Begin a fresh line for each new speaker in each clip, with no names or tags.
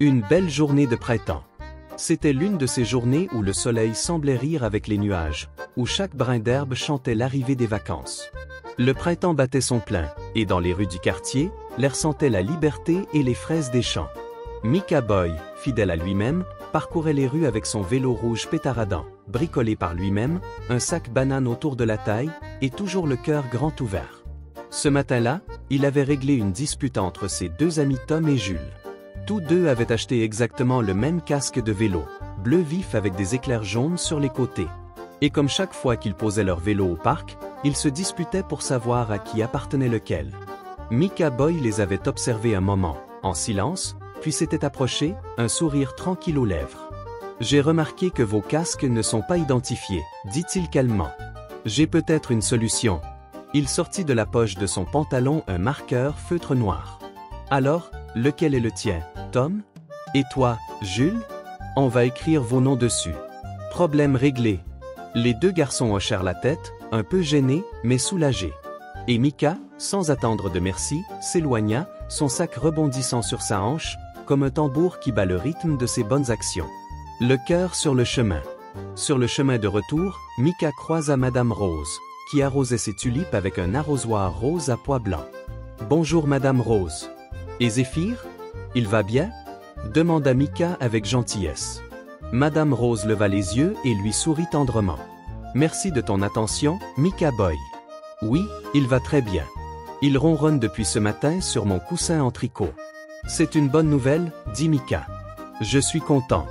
Une belle journée de printemps. C'était l'une de ces journées où le soleil semblait rire avec les nuages, où chaque brin d'herbe chantait l'arrivée des vacances. Le printemps battait son plein, et dans les rues du quartier, l'air sentait la liberté et les fraises des champs. Micah Boy, fidèle à lui-même, parcourait les rues avec son vélo rouge pétaradant, bricolé par lui-même, un sac banane autour de la taille, et toujours le cœur grand ouvert. Ce matin-là, il avait réglé une dispute entre ses deux amis Tom et Jules. Tous deux avaient acheté exactement le même casque de vélo, bleu vif avec des éclairs jaunes sur les côtés. Et comme chaque fois qu'ils posaient leur vélo au parc, ils se disputaient pour savoir à qui appartenait lequel. Micah Boy les avait observés un moment, en silence, puis s'était approché, un sourire tranquille aux lèvres. « J'ai remarqué que vos casques ne sont pas identifiés, dit-il calmement. J'ai peut-être une solution. » Il sortit de la poche de son pantalon un marqueur feutre noir. « Alors, lequel est le tien, Tom? Et toi, Jules? On va écrire vos noms dessus. » Problème réglé. Les deux garçons hochèrent la tête, un peu gênés, mais soulagés. Et Micah, sans attendre de merci, s'éloigna, son sac rebondissant sur sa hanche, comme un tambour qui bat le rythme de ses bonnes actions. Le cœur sur le chemin. Sur le chemin de retour, Micah croisa Madame Rose, qui arrosait ses tulipes avec un arrosoir rose à pois blancs. « Bonjour Madame Rose. Et Zéphyr? Il va bien? » demanda Micah avec gentillesse. Madame Rose leva les yeux et lui sourit tendrement. « Merci de ton attention, Micah Boy. »« Oui, il va très bien. Il ronronne depuis ce matin sur mon coussin en tricot. »« C'est une bonne nouvelle, dit Micah. Je suis content. »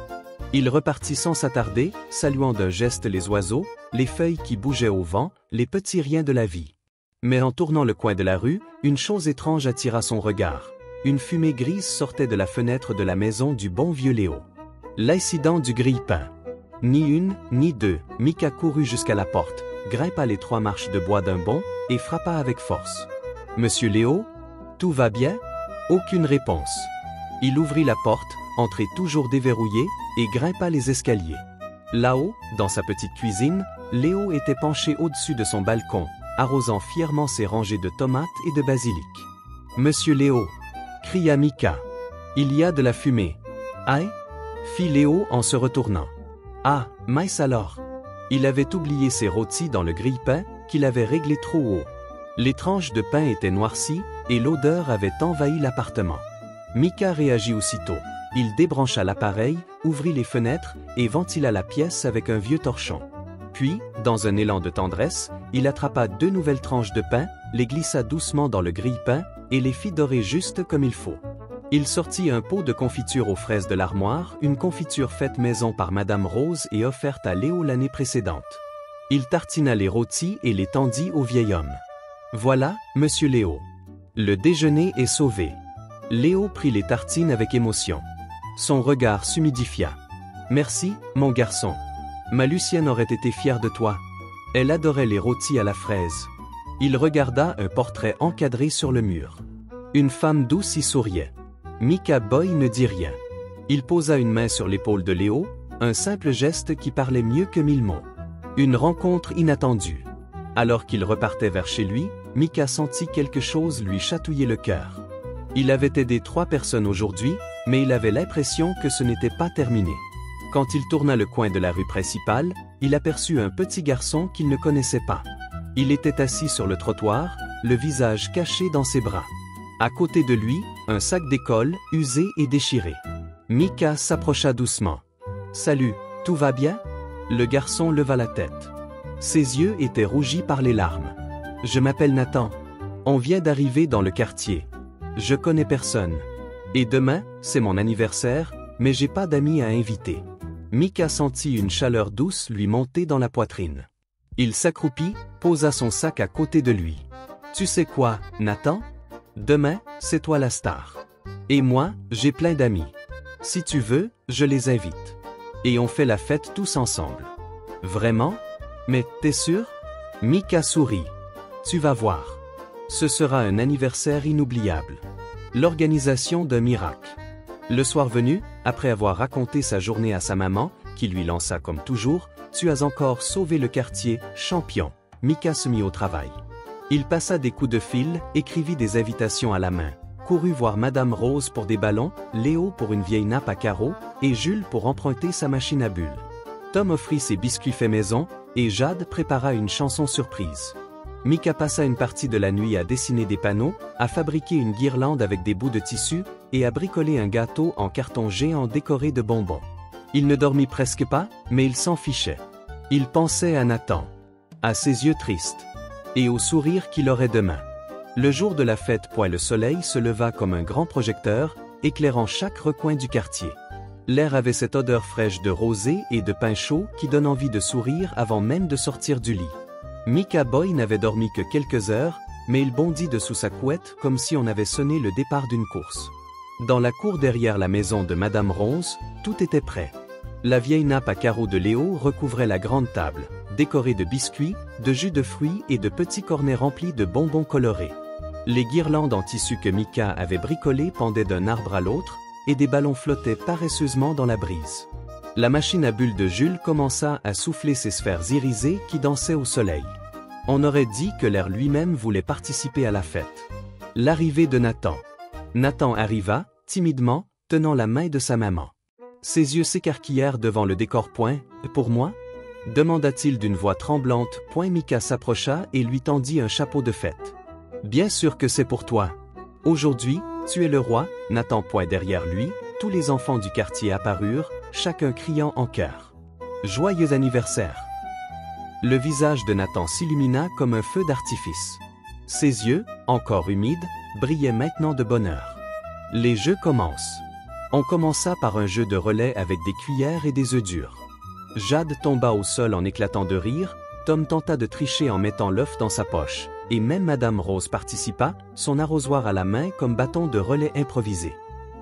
Il repartit sans s'attarder, saluant d'un geste les oiseaux, les feuilles qui bougeaient au vent, les petits riens de la vie. Mais en tournant le coin de la rue, une chose étrange attira son regard. Une fumée grise sortait de la fenêtre de la maison du bon vieux Léo. L'incident du grille-pain. Ni une, ni deux, Micah courut jusqu'à la porte, grimpa les 3 marches de bois d'un bond, et frappa avec force. « Monsieur Léo? Tout va bien? » Aucune réponse. Il ouvrit la porte, entrée toujours déverrouillée, et grimpa les escaliers. Là-haut, dans sa petite cuisine, Léo était penché au-dessus de son balcon, arrosant fièrement ses rangées de tomates et de basilic. « Monsieur Léo !» cria Micah. « Il y a de la fumée. »« Aïe !» fit Léo en se retournant. « Ah, mince alors !» Il avait oublié ses rôtis dans le grille-pain, qu'il avait réglé trop haut. Les tranches de pain étaient noircies, et l'odeur avait envahi l'appartement. Micah réagit aussitôt. Il débrancha l'appareil, ouvrit les fenêtres, et ventila la pièce avec un vieux torchon. Puis, dans un élan de tendresse, il attrapa 2 nouvelles tranches de pain, les glissa doucement dans le grille-pain, et les fit dorer juste comme il faut. Il sortit un pot de confiture aux fraises de l'armoire, une confiture faite maison par Madame Rose et offerte à Léo l'année précédente. Il tartina les rôtis et les tendit au vieil homme. « Voilà, Monsieur Léo. Le déjeuner est sauvé. » Léo prit les tartines avec émotion. Son regard s'humidifia. « Merci, mon garçon. Ma Lucienne aurait été fière de toi. Elle adorait les rôtis à la fraise. » Il regarda un portrait encadré sur le mur. Une femme douce y souriait. Micah Boy ne dit rien. Il posa une main sur l'épaule de Léo, un simple geste qui parlait mieux que 1000 mots. Une rencontre inattendue. Alors qu'il repartait vers chez lui, Micah sentit quelque chose lui chatouiller le cœur. Il avait aidé 3 personnes aujourd'hui, mais il avait l'impression que ce n'était pas terminé. Quand il tourna le coin de la rue principale, il aperçut un petit garçon qu'il ne connaissait pas. Il était assis sur le trottoir, le visage caché dans ses bras. À côté de lui, un sac d'école, usé et déchiré. Micah s'approcha doucement. « Salut, tout va bien ?» Le garçon leva la tête. Ses yeux étaient rougis par les larmes. « Je m'appelle Nathan. On vient d'arriver dans le quartier. Je connais personne. Et demain, c'est mon anniversaire, mais j'ai pas d'amis à inviter. » Micah sentit une chaleur douce lui monter dans la poitrine. Il s'accroupit, posa son sac à côté de lui. « Tu sais quoi, Nathan? Demain, c'est toi la star. Et moi, j'ai plein d'amis. Si tu veux, je les invite. Et on fait la fête tous ensemble. » « Vraiment? Mais t'es sûr? » Micah sourit. « Tu vas voir. Ce sera un anniversaire inoubliable. L'organisation d'un miracle. » Le soir venu, après avoir raconté sa journée à sa maman, qui lui lança comme toujours, « Tu as encore sauvé le quartier, champion. » Micah se mit au travail. Il passa des coups de fil, écrivit des invitations à la main, courut voir Madame Rose pour des ballons, Léo pour une vieille nappe à carreaux, et Jules pour emprunter sa machine à bulles. Tom offrit ses biscuits faits maison, et Jade prépara une chanson surprise. Mika passa une partie de la nuit à dessiner des panneaux, à fabriquer une guirlande avec des bouts de tissu, et à bricoler un gâteau en carton géant décoré de bonbons. Il ne dormit presque pas, mais il s'en fichait. Il pensait à Nathan, à ses yeux tristes, et au sourire qu'il aurait demain. Le jour de la fête, le soleil se leva comme un grand projecteur, éclairant chaque recoin du quartier. L'air avait cette odeur fraîche de rosée et de pain chaud qui donne envie de sourire avant même de sortir du lit. Mika Boy n'avait dormi que quelques heures, mais il bondit dessous sa couette comme si on avait sonné le départ d'une course. Dans la cour derrière la maison de Madame Rose, tout était prêt. La vieille nappe à carreaux de Léo recouvrait la grande table, décorée de biscuits, de jus de fruits et de petits cornets remplis de bonbons colorés. Les guirlandes en tissu que Mika avait bricolées pendaient d'un arbre à l'autre, et des ballons flottaient paresseusement dans la brise. La machine à bulles de Jules commença à souffler ses sphères irisées qui dansaient au soleil. On aurait dit que l'air lui-même voulait participer à la fête. L'arrivée de Nathan. Nathan arriva, timidement, tenant la main de sa maman. Ses yeux s'écarquillèrent devant le décor. Pour moi ? Demanda-t-il d'une voix tremblante. Mika s'approcha et lui tendit un chapeau de fête. Bien sûr que c'est pour toi. Aujourd'hui, tu es le roi. Nathan. Derrière lui, tous les enfants du quartier apparurent, chacun criant en chœur. Joyeux anniversaire. Le visage de Nathan s'illumina comme un feu d'artifice. Ses yeux, encore humides, brillaient maintenant de bonheur. Les jeux commencent. On commença par un jeu de relais avec des cuillères et des œufs durs. Jade tomba au sol en éclatant de rire, Tom tenta de tricher en mettant l'œuf dans sa poche, et même Madame Rose participa, son arrosoir à la main comme bâton de relais improvisé.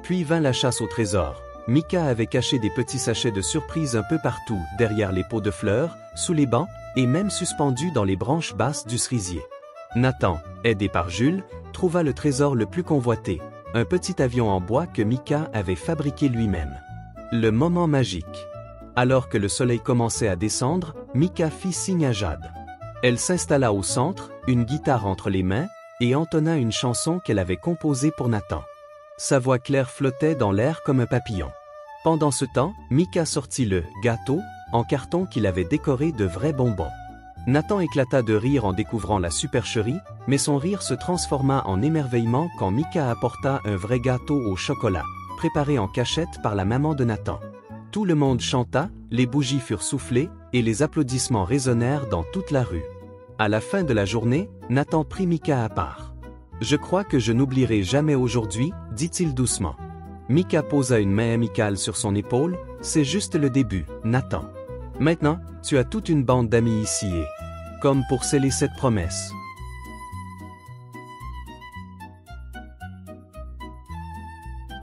Puis vint la chasse au trésor. Mika avait caché des petits sachets de surprise un peu partout, derrière les pots de fleurs, sous les bancs, et même suspendus dans les branches basses du cerisier. Nathan, aidé par Jules, trouva le trésor le plus convoité, un petit avion en bois que Mika avait fabriqué lui-même. Le moment magique. Alors que le soleil commençait à descendre, Mika fit signe à Jade. Elle s'installa au centre, une guitare entre les mains, et entonna une chanson qu'elle avait composée pour Nathan. Sa voix claire flottait dans l'air comme un papillon. Pendant ce temps, Mika sortit le gâteau en carton qu'il avait décoré de vrais bonbons. Nathan éclata de rire en découvrant la supercherie, mais son rire se transforma en émerveillement quand Mika apporta un vrai gâteau au chocolat, préparé en cachette par la maman de Nathan. Tout le monde chanta, les bougies furent soufflées, et les applaudissements résonnèrent dans toute la rue. À la fin de la journée, Nathan prit Mika à part. « Je crois que je n'oublierai jamais aujourd'hui, dit-il doucement. » Mika posa une main amicale sur son épaule. « C'est juste le début, Nathan. Maintenant, tu as toute une bande d'amis ici et, comme pour sceller cette promesse,